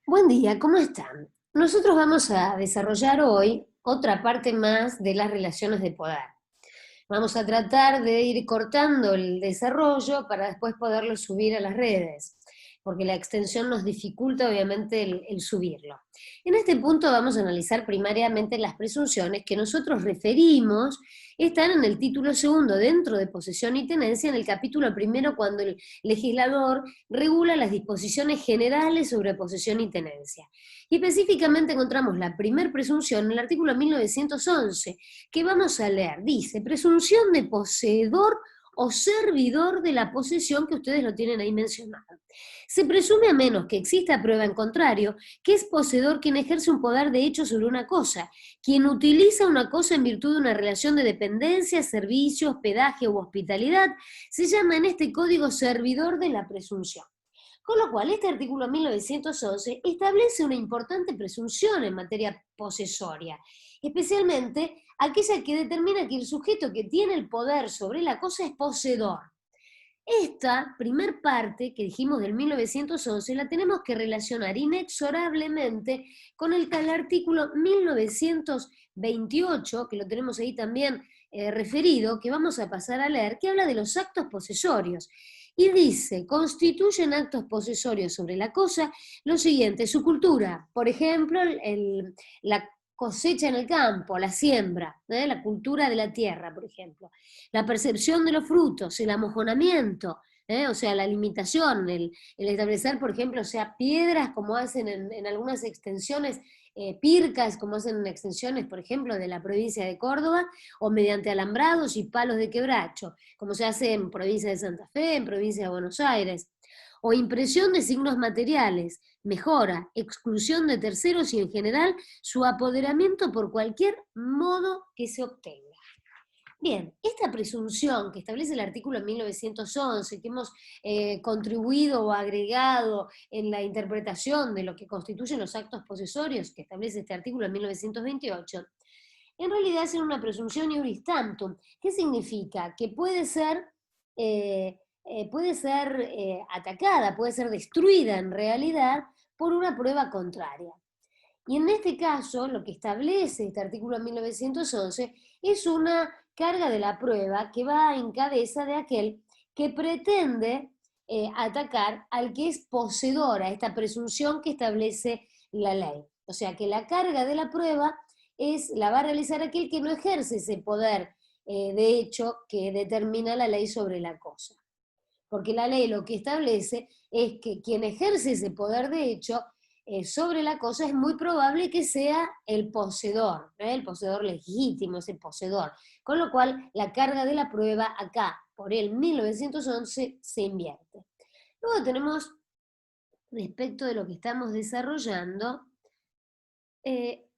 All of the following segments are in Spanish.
Buen día, ¿cómo están? Nosotros vamos a desarrollar hoy otra parte más de las relaciones de poder. Vamos a tratar de ir cortando el desarrollo para después poderlo subir a las redes, porque la extensión nos dificulta obviamente el subirlo. En este punto vamos a analizar primariamente las presunciones que nosotros referimos, están en el título segundo dentro de posesión y tenencia, en el capítulo primero cuando el legislador regula las disposiciones generales sobre posesión y tenencia. Y específicamente encontramos la primer presunción en el artículo 1911, que vamos a leer. Dice, presunción de poseedor o servidor de la posesión, que ustedes lo tienen ahí mencionado. Se presume, a menos que exista prueba en contrario, que es poseedor quien ejerce un poder de hecho sobre una cosa, quien utiliza una cosa en virtud de una relación de dependencia, servicio, hospedaje u hospitalidad, se llama en este código servidor de la presunción. Con lo cual, este artículo 1911 establece una importante presunción en materia posesoria, especialmente aquella que determina que el sujeto que tiene el poder sobre la cosa es poseedor. Esta primer parte que dijimos del 1911 la tenemos que relacionar inexorablemente con el artículo 1928, que lo tenemos ahí también referido, que vamos a pasar a leer, que habla de los actos posesorios. Y dice, constituyen actos posesorios sobre la cosa lo siguiente, su cultura, por ejemplo, la cosecha en el campo, la siembra, la cultura de la tierra, por ejemplo, la percepción de los frutos, el amojonamiento, o sea, la limitación, el establecer, por ejemplo, o sea, piedras como hacen en algunas extensiones, pircas como hacen en extensiones, por ejemplo, de la provincia de Córdoba, o mediante alambrados y palos de quebracho, como se hace en provincia de Santa Fe, en provincia de Buenos Aires, o impresión de signos materiales, mejora, exclusión de terceros y en general su apoderamiento por cualquier modo que se obtenga. Bien, esta presunción que establece el artículo 1911, que hemos contribuido o agregado en la interpretación de lo que constituyen los actos posesorios que establece este artículo en 1928, en realidad es una presunción iuris tantum. ¿Qué significa? Que puede ser atacada, puede ser destruida en realidad por una prueba contraria. Y en este caso, lo que establece este artículo 1911 es una carga de la prueba que va en cabeza de aquel que pretende atacar al que es poseedora, esta presunción que establece la ley. O sea que la carga de la prueba la va a realizar aquel que no ejerce ese poder de hecho que determina la ley sobre la cosa. Porque la ley lo que establece es que quien ejerce ese poder de hecho sobre la cosa es muy probable que sea el poseedor legítimo, ese poseedor. Con lo cual, la carga de la prueba acá, por el 1911, se invierte. Luego tenemos, respecto de lo que estamos desarrollando,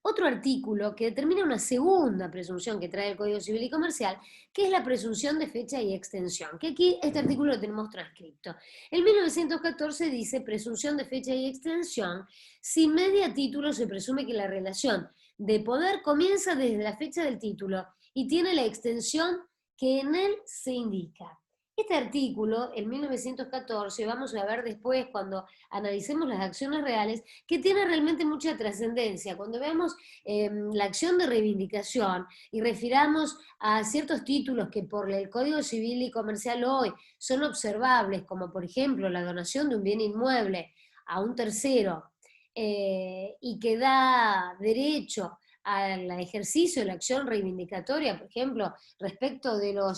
otro artículo que determina una segunda presunción que trae el Código Civil y Comercial, que es la presunción de fecha y extensión, que aquí este artículo lo tenemos transcripto. El 1914 dice presunción de fecha y extensión, si media título se presume que la relación de poder comienza desde la fecha del título y tiene la extensión que en él se indica. Este artículo, en 1914, vamos a ver después cuando analicemos las acciones reales, que tiene realmente mucha trascendencia. Cuando veamos la acción de reivindicación y refiramos a ciertos títulos que por el Código Civil y Comercial hoy son observables, como por ejemplo la donación de un bien inmueble a un tercero, y que da derecho al ejercicio de la acción reivindicatoria, por ejemplo, respecto de o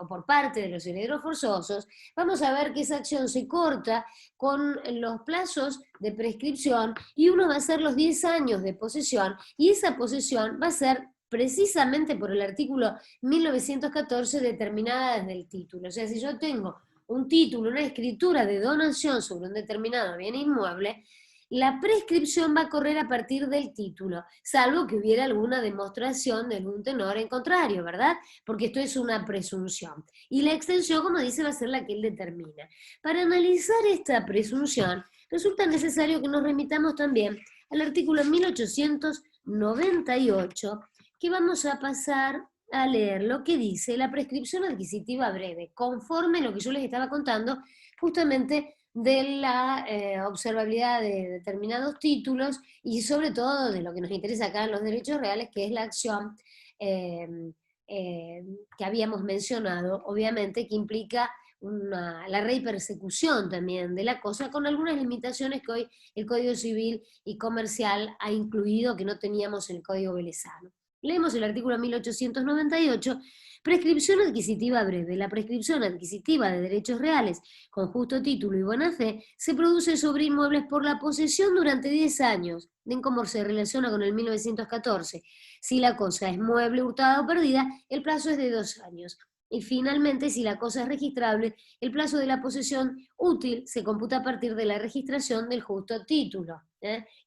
por parte de los herederos forzosos, vamos a ver que esa acción se corta con los plazos de prescripción y uno va a ser los 10 años de posesión y esa posesión va a ser precisamente por el artículo 1914 determinada desde el título. O sea, si yo tengo un título, una escritura de donación sobre un determinado bien inmueble, la prescripción va a correr a partir del título, salvo que hubiera alguna demostración de algún tenor en contrario, ¿verdad? Porque esto es una presunción. Y la extensión, como dice, va a ser la que él determina. Para analizar esta presunción, resulta necesario que nos remitamos también al artículo 1898, que vamos a pasar a leer lo que dice la prescripción adquisitiva breve, conforme a lo que yo les estaba contando justamente de la observabilidad de determinados títulos y sobre todo de lo que nos interesa acá en los derechos reales, que es la acción eh, que habíamos mencionado, obviamente, que implica la persecución también de la cosa, con algunas limitaciones que hoy el Código Civil y Comercial ha incluido que no teníamos en el Código Velezano. Leemos el artículo 1898, prescripción adquisitiva breve. La prescripción adquisitiva de derechos reales con justo título y buena fe se produce sobre inmuebles por la posesión durante 10 años. Ven cómo se relaciona con el 1914. Si la cosa es mueble, hurtada o perdida, el plazo es de 2 años. Y finalmente, si la cosa es registrable, el plazo de la posesión útil se computa a partir de la registración del justo título.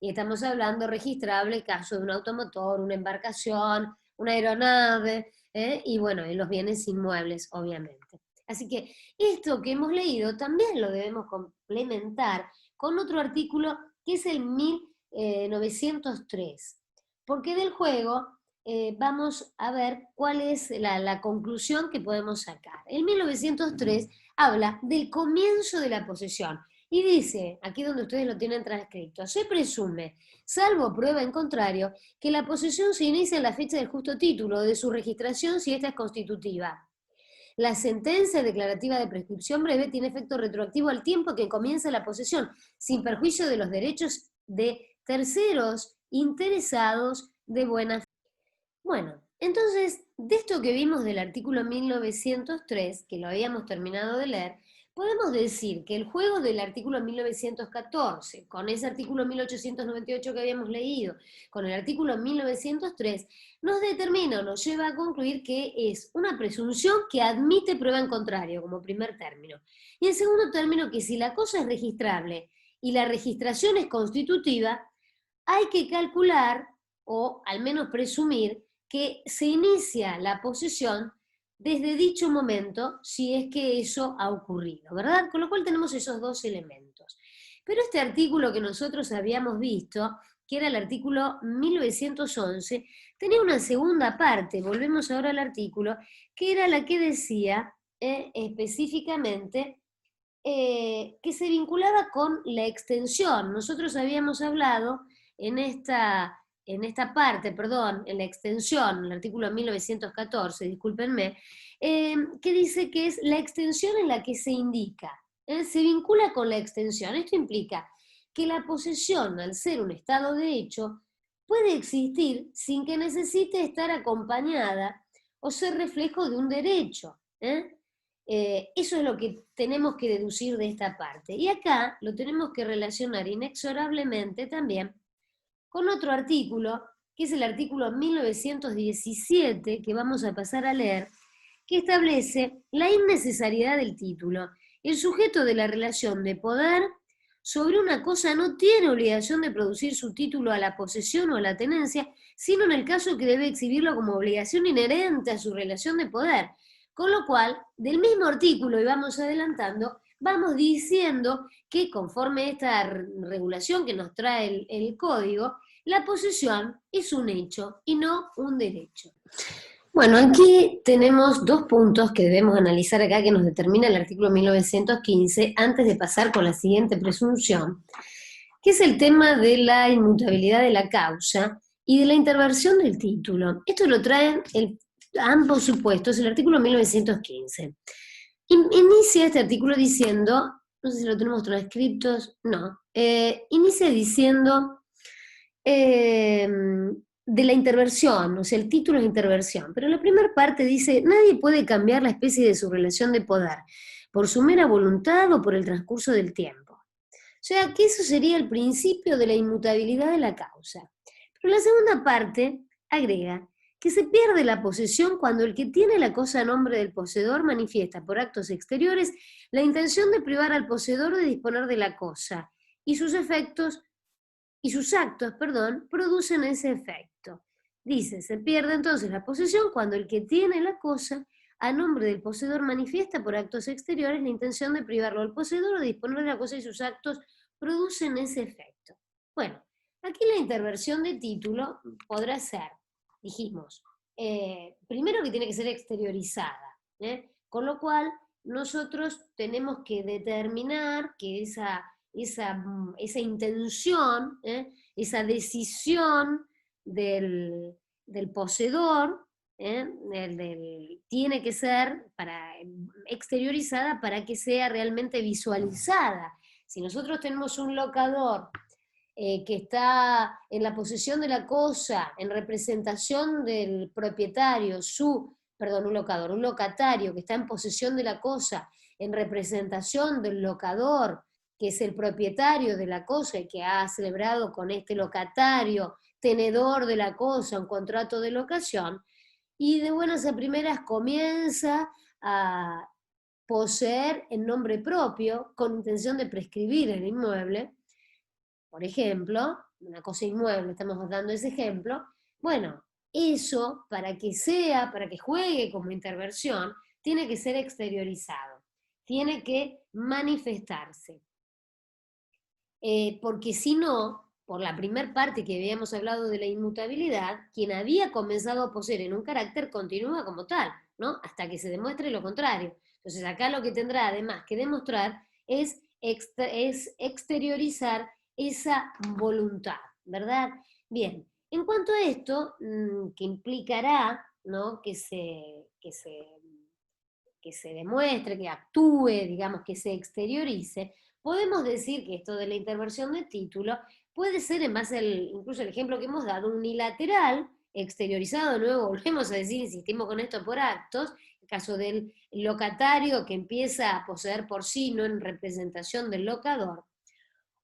Y estamos hablando registrable, caso de un automotor, una embarcación, una aeronave, y bueno, en los bienes inmuebles, obviamente. Así que esto que hemos leído también lo debemos complementar con otro artículo que es el 1903, porque del juego vamos a ver cuál es la conclusión que podemos sacar. El 1903 habla del comienzo de la posesión y dice, aquí donde ustedes lo tienen transcrito, se presume, salvo prueba en contrario, que la posesión se inicia en la fecha del justo título de su registración si esta es constitutiva. La sentencia declarativa de prescripción breve tiene efecto retroactivo al tiempo que comienza la posesión, sin perjuicio de los derechos de terceros interesados de buena fe. Bueno, entonces, de esto que vimos del artículo 1903, que lo habíamos terminado de leer, podemos decir que el juego del artículo 1914, con ese artículo 1898 que habíamos leído, con el artículo 1903, nos determina o nos lleva a concluir que es una presunción que admite prueba en contrario, como primer término. Y en segundo término, que si la cosa es registrable y la registración es constitutiva, hay que calcular, o al menos presumir, que se inicia la posesión desde dicho momento, si es que eso ha ocurrido, ¿verdad? Con lo cual tenemos esos dos elementos. Pero este artículo que nosotros habíamos visto, que era el artículo 1911, tenía una segunda parte, volvemos ahora al artículo, que era la que decía específicamente que se vinculaba con la extensión. Nosotros habíamos hablado en esta parte, perdón, en la extensión, el artículo 1914, discúlpenme, que dice que es la extensión en la que se indica, se vincula con la extensión. Esto implica que la posesión, al ser un estado de hecho, puede existir sin que necesite estar acompañada o ser reflejo de un derecho. Eso es lo que tenemos que deducir de esta parte. Y acá lo tenemos que relacionar inexorablemente también con otro artículo, que es el artículo 1917, que vamos a pasar a leer, que establece la innecesariedad del título. El sujeto de la relación de poder sobre una cosa no tiene obligación de producir su título a la posesión o a la tenencia, sino en el caso que debe exhibirlo como obligación inherente a su relación de poder. Con lo cual, del mismo artículo, y vamos adelantando, vamos diciendo que conforme a esta regulación que nos trae el código, la posesión es un hecho y no un derecho. Bueno, aquí tenemos dos puntos que debemos analizar acá que nos determina el artículo 1915 antes de pasar con la siguiente presunción, que es el tema de la inmutabilidad de la causa y de la interversión del título. Esto lo traen ambos supuestos el artículo 1915. Inicia este artículo diciendo, no sé si lo tenemos transcriptos, no, inicia diciendo de la interversión, o sea, el título es interversión, pero la primera parte dice, nadie puede cambiar la especie de su relación de poder por su mera voluntad o por el transcurso del tiempo. O sea, que eso sería el principio de la inmutabilidad de la causa. Pero la segunda parte agrega que se pierde la posesión cuando el que tiene la cosa a nombre del poseedor manifiesta por actos exteriores la intención de privar al poseedor de disponer de la cosa, y sus actos, producen ese efecto. Dice, se pierde entonces la posesión cuando el que tiene la cosa a nombre del poseedor manifiesta por actos exteriores la intención de privarlo al poseedor o de disponer de la cosa y sus actos producen ese efecto. Bueno, aquí la interversión de título podrá ser, dijimos, primero que tiene que ser exteriorizada, con lo cual nosotros tenemos que determinar que esa intención, esa decisión del poseedor, tiene que ser exteriorizada para que sea realmente visualizada. Si nosotros tenemos un locador que está en la posesión de la cosa, en representación del propietario, un locatario que está en posesión de la cosa, en representación del locador, que es el propietario de la cosa y que ha celebrado con este locatario, tenedor de la cosa, un contrato de locación, y de buenas a primeras comienza a poseer en nombre propio, con intención de prescribir el inmueble, por ejemplo, una cosa inmueble, estamos dando ese ejemplo, bueno, eso para que juegue como interversión, tiene que ser exteriorizado, tiene que manifestarse. Porque si no, por la primer parte que habíamos hablado de la inmutabilidad, quien había comenzado a poseer en un carácter continúa como tal, ¿no? Hasta que se demuestre lo contrario. Entonces acá lo que tendrá además que demostrar es exteriorizar esa voluntad, ¿verdad? Bien, en cuanto a esto, que implicará, ¿no?, que se demuestre, que actúe, digamos, que se exteriorice, podemos decir que esto de la interversión de título puede ser, en base incluso el ejemplo que hemos dado, unilateral, exteriorizado, de nuevo volvemos a decir, insistimos con esto por actos, el caso del locatario que empieza a poseer por sí, no en representación del locador,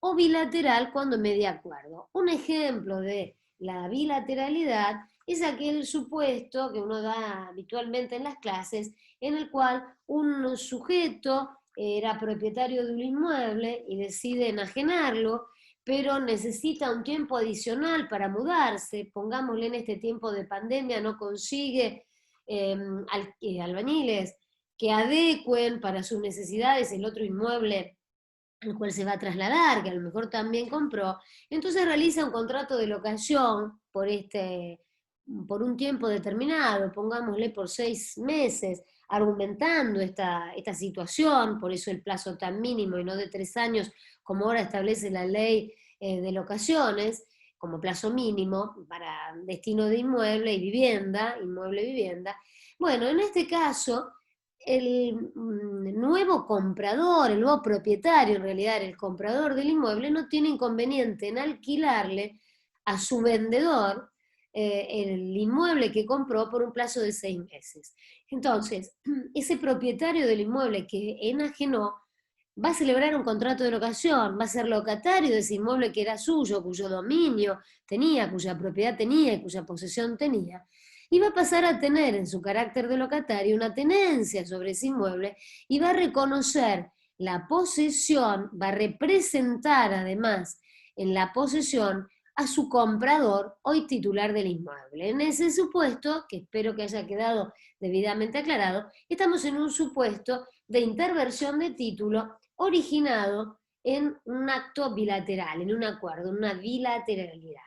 o bilateral cuando media acuerdo. Un ejemplo de la bilateralidad es aquel supuesto que uno da habitualmente en las clases, en el cual un sujeto era propietario de un inmueble y decide enajenarlo, pero necesita un tiempo adicional para mudarse, pongámosle en este tiempo de pandemia, no consigue albañiles que adecuen para sus necesidades el otro inmueble al cual se va a trasladar, que a lo mejor también compró, entonces realiza un contrato de locación por un tiempo determinado, pongámosle por 6 meses, argumentando esta situación, por eso el plazo tan mínimo y no de 3 años, como ahora establece la ley de locaciones, como plazo mínimo para destino de inmueble y vivienda, inmueble-vivienda. Bueno, en este caso, el nuevo comprador, el nuevo propietario, en realidad el comprador del inmueble, no tiene inconveniente en alquilarle a su vendedor el inmueble que compró por un plazo de 6 meses. Entonces, ese propietario del inmueble que enajenó va a celebrar un contrato de locación, va a ser locatario de ese inmueble que era suyo, cuyo dominio tenía, cuya propiedad tenía y cuya posesión tenía, y va a pasar a tener en su carácter de locatario una tenencia sobre ese inmueble y va a reconocer la posesión, va a representar además en la posesión a su comprador, hoy titular del inmueble. En ese supuesto, que espero que haya quedado debidamente aclarado, estamos en un supuesto de interversión de título originado en un acto bilateral, en un acuerdo, en una bilateralidad.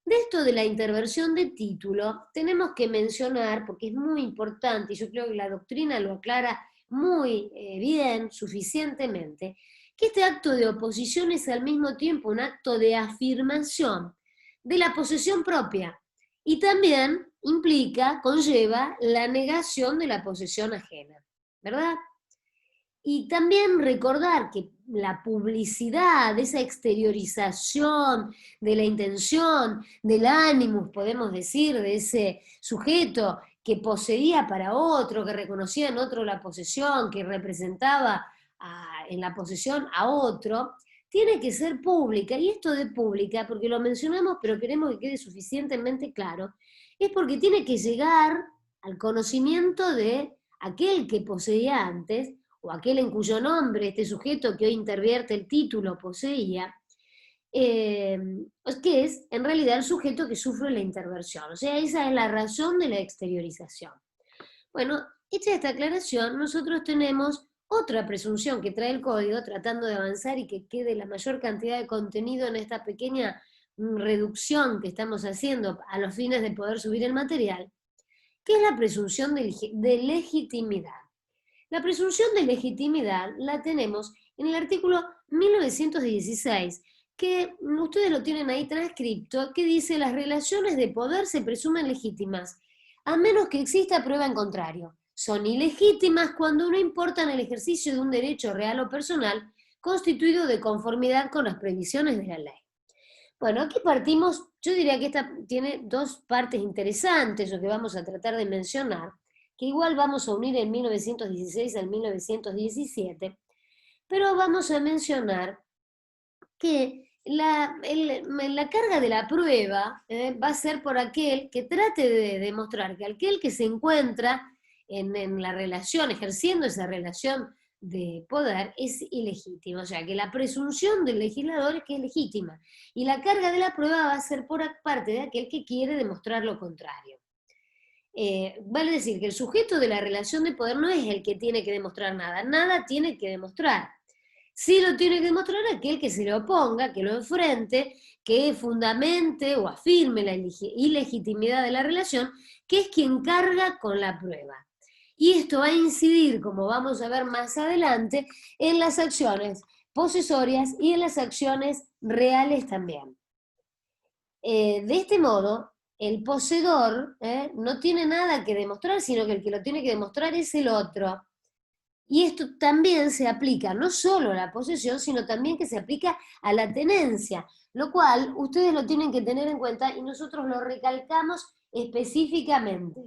De esto de la interversión de título, tenemos que mencionar, porque es muy importante, y yo creo que la doctrina lo aclara muy bien, suficientemente, que este acto de oposición es al mismo tiempo un acto de afirmación de la posesión propia y también implica, conlleva la negación de la posesión ajena, ¿verdad? Y también recordar que la publicidad, esa exteriorización de la intención, del ánimo, podemos decir, de ese sujeto que poseía para otro, que reconocía en otro la posesión, que representaba en la posesión a otro, tiene que ser pública. Y esto de pública, porque lo mencionamos, pero queremos que quede suficientemente claro, es porque tiene que llegar al conocimiento de aquel que poseía antes, o aquel en cuyo nombre este sujeto que hoy intervierte el título poseía, que es en realidad el sujeto que sufre la interversión. O sea, esa es la razón de la exteriorización. Bueno, hecha esta aclaración, nosotros tenemos otra presunción que trae el código, tratando de avanzar y que quede la mayor cantidad de contenido en esta pequeña reducción que estamos haciendo a los fines de poder subir el material, que es la presunción de legitimidad. La presunción de legitimidad la tenemos en el artículo 1916, que ustedes lo tienen ahí transcripto, que dice: las relaciones de poder se presumen legítimas, a menos que exista prueba en contrario. Son ilegítimas cuando no importan el ejercicio de un derecho real o personal constituido de conformidad con las previsiones de la ley. Bueno, aquí partimos, yo diría que esta tiene dos partes interesantes, o que vamos a tratar de mencionar, que igual vamos a unir en 1916 al 1917, pero vamos a mencionar que la carga de la prueba va a ser por aquel que trate de demostrar que aquel que se encuentra en la relación, ejerciendo esa relación de poder, es ilegítimo. O sea, que la presunción del legislador es que es legítima. Y la carga de la prueba va a ser por parte de aquel que quiere demostrar lo contrario. Vale decir que el sujeto de la relación de poder no es el que tiene que demostrar nada, nada tiene que demostrar. Sí lo tiene que demostrar aquel que se le oponga, que lo enfrente, que fundamente o afirme la ilegitimidad de la relación, que es quien carga con la prueba. Y esto va a incidir, como vamos a ver más adelante, en las acciones posesorias y en las acciones reales también. De este modo, el poseedor no tiene nada que demostrar, sino que el que lo tiene que demostrar es el otro. Y esto también se aplica no solo a la posesión, sino también que se aplica a la tenencia, lo cual ustedes lo tienen que tener en cuenta y nosotros lo recalcamos específicamente.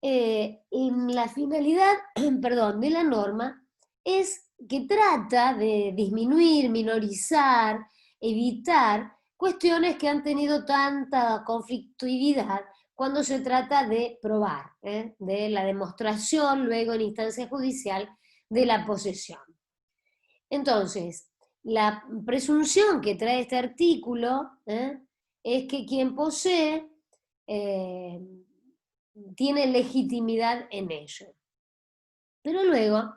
La finalidad, perdón, de la norma es que trata de disminuir, minorizar, evitar cuestiones que han tenido tanta conflictividad cuando se trata de probar, de la demostración luego en instancia judicial de la posesión. Entonces, la presunción que trae este artículo es que quien posee tiene legitimidad en ello. Pero luego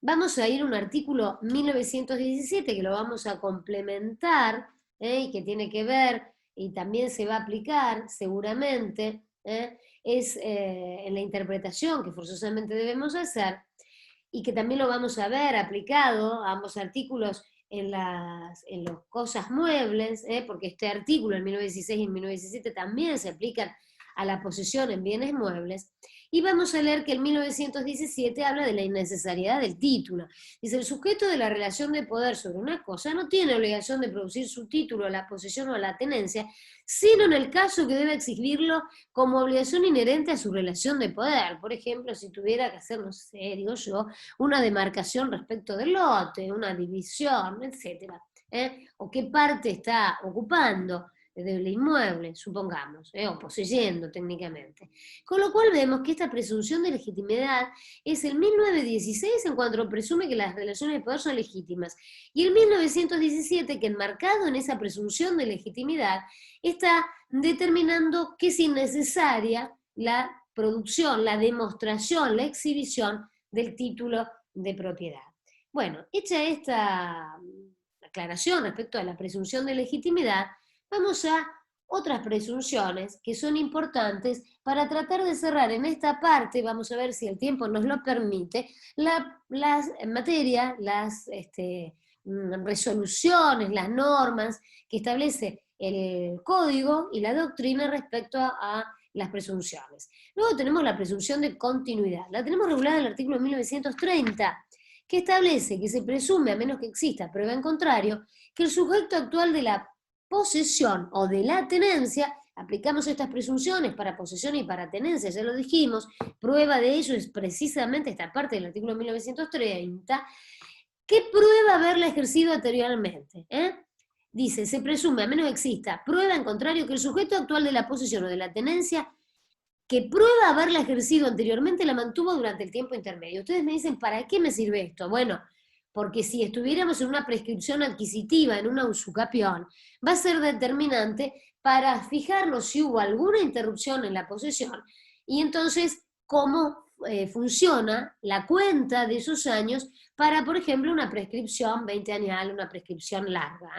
vamos a ir a un artículo 1917 que lo vamos a complementar y que tiene que ver y también se va a aplicar seguramente, es en la interpretación que forzosamente debemos hacer y que también lo vamos a ver aplicado a ambos artículos en los cosas muebles, porque este artículo en 1916 y en 1917 también se aplican a la posesión en bienes muebles, y vamos a leer que en 1917 habla de la innecesariedad del título. Dice: el sujeto de la relación de poder sobre una cosa no tiene obligación de producir su título a la posesión o a la tenencia, sino en el caso que debe exigirlo como obligación inherente a su relación de poder. Por ejemplo, si tuviera que hacer, no sé, digo yo, una demarcación respecto del lote, una división, etcétera, o qué parte está ocupando del inmueble, supongamos, o poseyendo técnicamente. Con lo cual vemos que esta presunción de legitimidad es el 1916 en cuanto presume que las relaciones de poder son legítimas, y el 1917 que, enmarcado en esa presunción de legitimidad, está determinando que es innecesaria la producción, la demostración, la exhibición del título de propiedad. Bueno, hecha esta aclaración respecto a la presunción de legitimidad, vamos a otras presunciones que son importantes para tratar de cerrar en esta parte. Vamos a ver si el tiempo nos lo permite, las materias, las resoluciones, las normas que establece el código y la doctrina respecto a las presunciones. Luego tenemos la presunción de continuidad. La tenemos regulada en el artículo 1930, que establece que se presume, a menos que exista prueba en contrario, que el sujeto actual de la posesión o de la tenencia, aplicamos estas presunciones para posesión y para tenencia, ya lo dijimos, prueba de ello es precisamente esta parte del artículo 1930, que prueba haberla ejercido anteriormente. Dice: se presume, a menos que exista prueba en contrario, que el sujeto actual de la posesión o de la tenencia que prueba haberla ejercido anteriormente la mantuvo durante el tiempo intermedio. Ustedes me dicen: ¿para qué me sirve esto? Bueno, porque si estuviéramos en una prescripción adquisitiva, en una usucapión, va a ser determinante para fijarnos si hubo alguna interrupción en la posesión y entonces cómo funciona la cuenta de esos años para, por ejemplo, una prescripción 20-añal, una prescripción larga.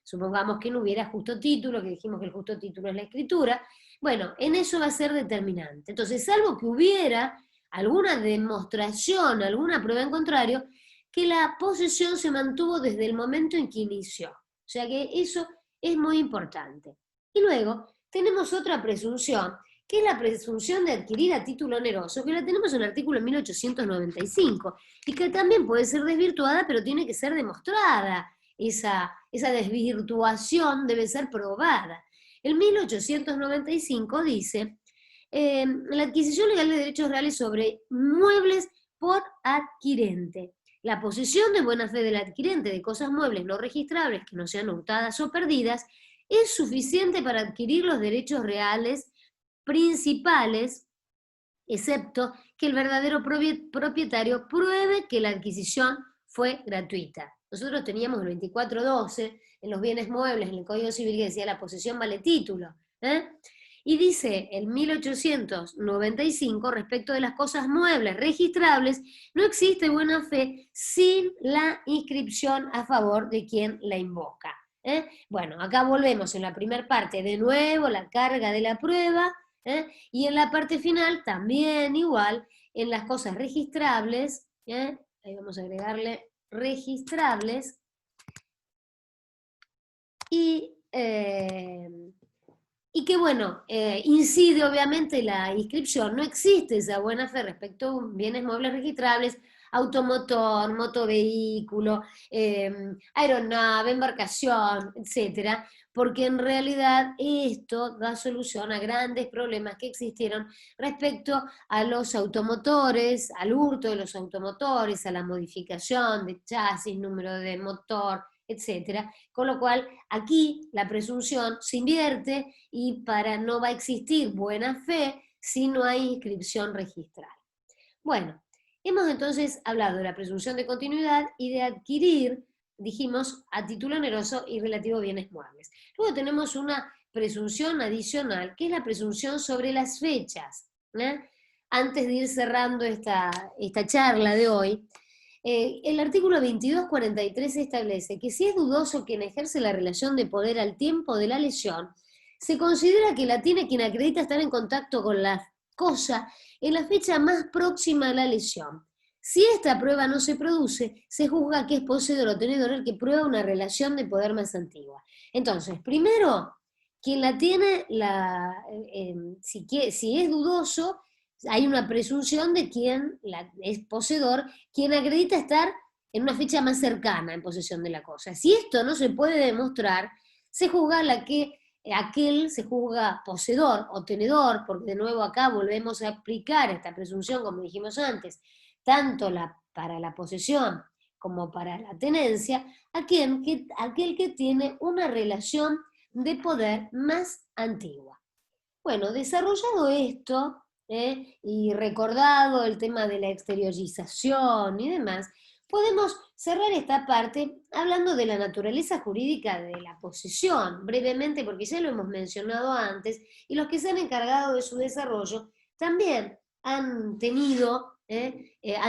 Supongamos que no hubiera justo título, que dijimos que el justo título es la escritura. Bueno, en eso va a ser determinante. Entonces, salvo que hubiera alguna demostración, alguna prueba en contrario, que la posesión se mantuvo desde el momento en que inició. O sea que eso es muy importante. Y luego tenemos otra presunción, que es la presunción de adquirir a título oneroso, que la tenemos en el artículo 1895, y que también puede ser desvirtuada, pero tiene que ser demostrada. Esa desvirtuación debe ser probada. El 1895 dice, la adquisición legal de derechos reales sobre muebles por adquirente. La posesión de buena fe del adquirente de cosas muebles no registrables que no sean hurtadas o perdidas es suficiente para adquirir los derechos reales principales, excepto que el verdadero propietario pruebe que la adquisición fue gratuita. Nosotros teníamos el 2412 en los bienes muebles, en el Código Civil, que decía la posesión vale título. Y dice el 1895, respecto de las cosas muebles registrables, no existe buena fe sin la inscripción a favor de quien la invoca. Bueno, acá volvemos en la primera parte, de nuevo la carga de la prueba, y en la parte final también igual, en las cosas registrables, ahí vamos a agregarle registrables, y que bueno, incide obviamente la inscripción, no existe esa buena fe respecto a bienes muebles registrables, automotor, motovehículo, aeronave, embarcación, etcétera, porque en realidad esto da solución a grandes problemas que existieron respecto a los automotores, al hurto de los automotores, a la modificación de chasis, número de motor, etcétera, con lo cual aquí la presunción se invierte y no va a existir buena fe si no hay inscripción registral. Bueno, hemos entonces hablado de la presunción de continuidad y de adquirir, dijimos, a título oneroso y relativo a bienes muebles. Luego tenemos una presunción adicional, que es la presunción sobre las fechas. Antes de ir cerrando esta charla de hoy, el artículo 2243 establece que si es dudoso quien ejerce la relación de poder al tiempo de la lesión, se considera que la tiene quien acredita estar en contacto con la cosa en la fecha más próxima a la lesión. Si esta prueba no se produce, se juzga que es poseedor o tenedor el que prueba una relación de poder más antigua. Entonces, primero, quien la tiene, si es dudoso, hay una presunción de quien es poseedor, quien acredita estar en una fecha más cercana en posesión de la cosa. Si esto no se puede demostrar, se juzga aquel se juzga poseedor o tenedor, porque de nuevo acá volvemos a aplicar esta presunción, como dijimos antes, tanto para la posesión como para la tenencia, aquel que tiene una relación de poder más antigua. Bueno, desarrollado esto, y recordado el tema de la exteriorización y demás, podemos cerrar esta parte hablando de la naturaleza jurídica de la posesión, brevemente, porque ya lo hemos mencionado antes, y los que se han encargado de su desarrollo también han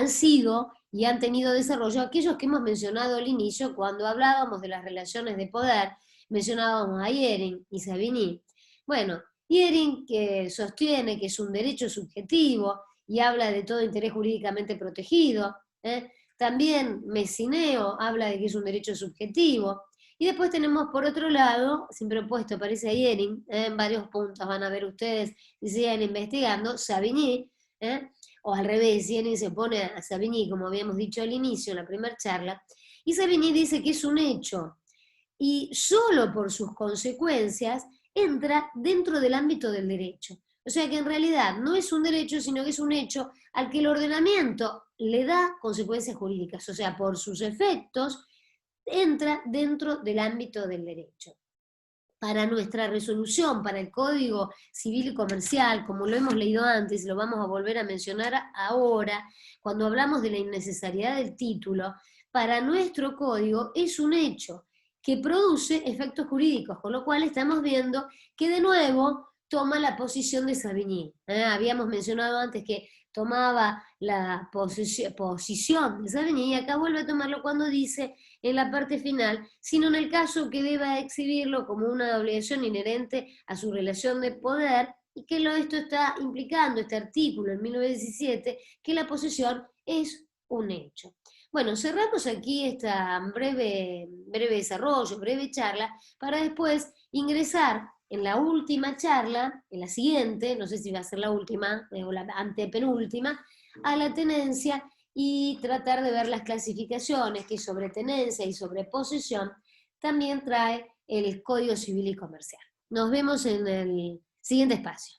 sido y han tenido desarrollo aquellos que hemos mencionado al inicio cuando hablábamos de las relaciones de poder, mencionábamos a Jhering y Savigny. Bueno, Jhering, que sostiene que es un derecho subjetivo y habla de todo interés jurídicamente protegido. También Messineo habla de que es un derecho subjetivo. Y después tenemos por otro lado, siempre opuesto parece a Jhering, en varios puntos van a ver ustedes si siguen investigando, Savigny, o al revés, Jhering se opone a Savigny, como habíamos dicho al inicio, en la primera charla, y Savigny dice que es un hecho, y solo por sus consecuencias entra dentro del ámbito del derecho. O sea que en realidad no es un derecho, sino que es un hecho al que el ordenamiento le da consecuencias jurídicas. O sea, por sus efectos, entra dentro del ámbito del derecho. Para nuestra resolución, para el Código Civil y Comercial, como lo hemos leído antes, lo vamos a volver a mencionar ahora, cuando hablamos de la innecesariedad del título, para nuestro código es un hecho que produce efectos jurídicos, con lo cual estamos viendo que de nuevo toma la posición de Savigny. Habíamos mencionado antes que tomaba la posición de Savigny y acá vuelve a tomarlo cuando dice en la parte final, sino en el caso que deba exhibirlo como una obligación inherente a su relación de poder y que esto está implicando, este artículo en 1917, que la posesión es un hecho. Bueno, cerramos aquí este breve desarrollo, breve charla, para después ingresar en la última charla, en la siguiente, no sé si va a ser la última o la antepenúltima, a la tenencia y tratar de ver las clasificaciones que sobre tenencia y sobre posesión también trae el Código Civil y Comercial. Nos vemos en el siguiente espacio.